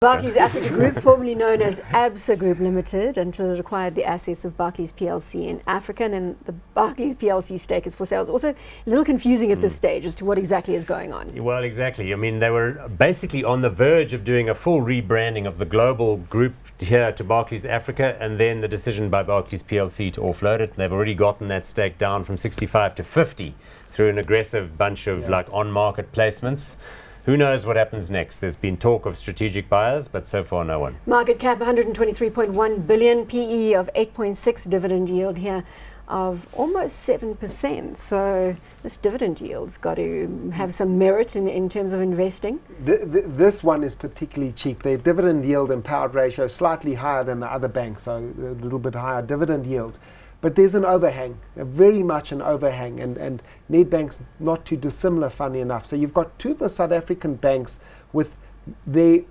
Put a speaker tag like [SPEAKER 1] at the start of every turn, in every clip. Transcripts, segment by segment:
[SPEAKER 1] Barclays Africa Group, formerly known as Absa Group Limited, until it acquired the assets of Barclays Plc in Africa, and then the Barclays Plc stake is for sale. It's also a little confusing at this stage as to what exactly is going on.
[SPEAKER 2] Well, exactly. I mean, they were basically on the verge of doing a full rebranding of the global group here to Barclays Africa, and then the decision by Barclays Plc to offload it. And they've already gotten that stake down from 65 to 50 through an aggressive bunch of like on-market placements. Who knows what happens next? There's been talk of strategic buyers, but so far no one.
[SPEAKER 1] Market cap 123.1 billion, PE of 8.6, dividend yield here of almost 7%. So this dividend yield's got to have some merit in terms of investing.
[SPEAKER 3] This one is particularly cheap. The dividend yield and payout ratio is slightly higher than the other banks, so a little bit higher dividend yield. But there's an overhang, very much an overhang, and Nedbank's not too dissimilar, funny enough. So you've got two of the South African banks with their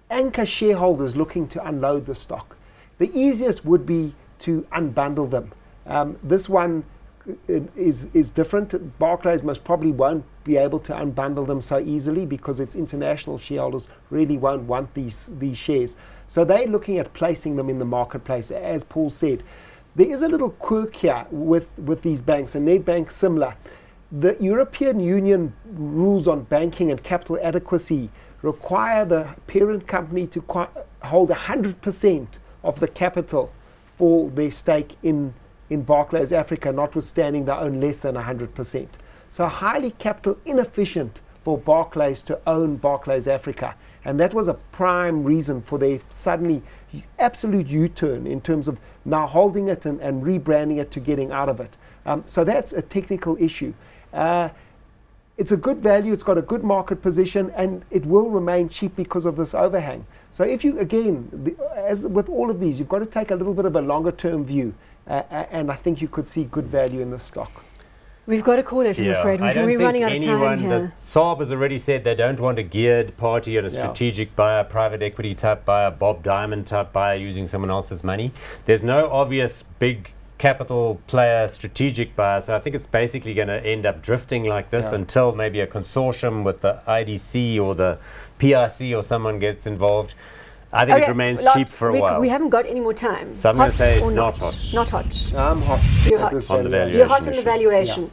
[SPEAKER 3] anchor shareholders looking to unload the stock. The easiest would be to unbundle them. This one is different. Barclays most probably won't be able to unbundle them so easily because its international shareholders really won't want these shares. So they're looking at placing them in the marketplace, as Paul said. There is a little quirk here with these banks, and Nedbank similar. The European Union rules on banking and capital adequacy require the parent company to hold 100% of the capital for their stake in Barclays Africa, notwithstanding they own less than 100%. So highly capital inefficient for Barclays to own Barclays Africa. And that was a prime reason for their suddenly absolute U-turn in terms of now holding it and rebranding it to getting out of it. So that's a technical issue. It's a good value, it's got a good market position, and it will remain cheap because of this overhang. So if you, again, as with all of these, you've got to take a little bit of a longer term view, and I think you could see good value in the stock.
[SPEAKER 1] We've got to call it, I'm afraid. We're running out of time here.
[SPEAKER 2] Saab has already said they don't want a geared party or a strategic buyer, private equity type buyer, Bob Diamond type buyer using someone else's money. There's no obvious big capital player, strategic buyer, so I think it's basically going to end up drifting like this until maybe a consortium with the IDC or the PRC or someone gets involved. I think it remains cheap for a while.
[SPEAKER 1] We haven't got any more time.
[SPEAKER 2] So I'm going to say not hot.
[SPEAKER 1] Not hot.
[SPEAKER 3] I'm hot.
[SPEAKER 1] You're hot
[SPEAKER 2] on the valuation.
[SPEAKER 1] You're hot on the valuation.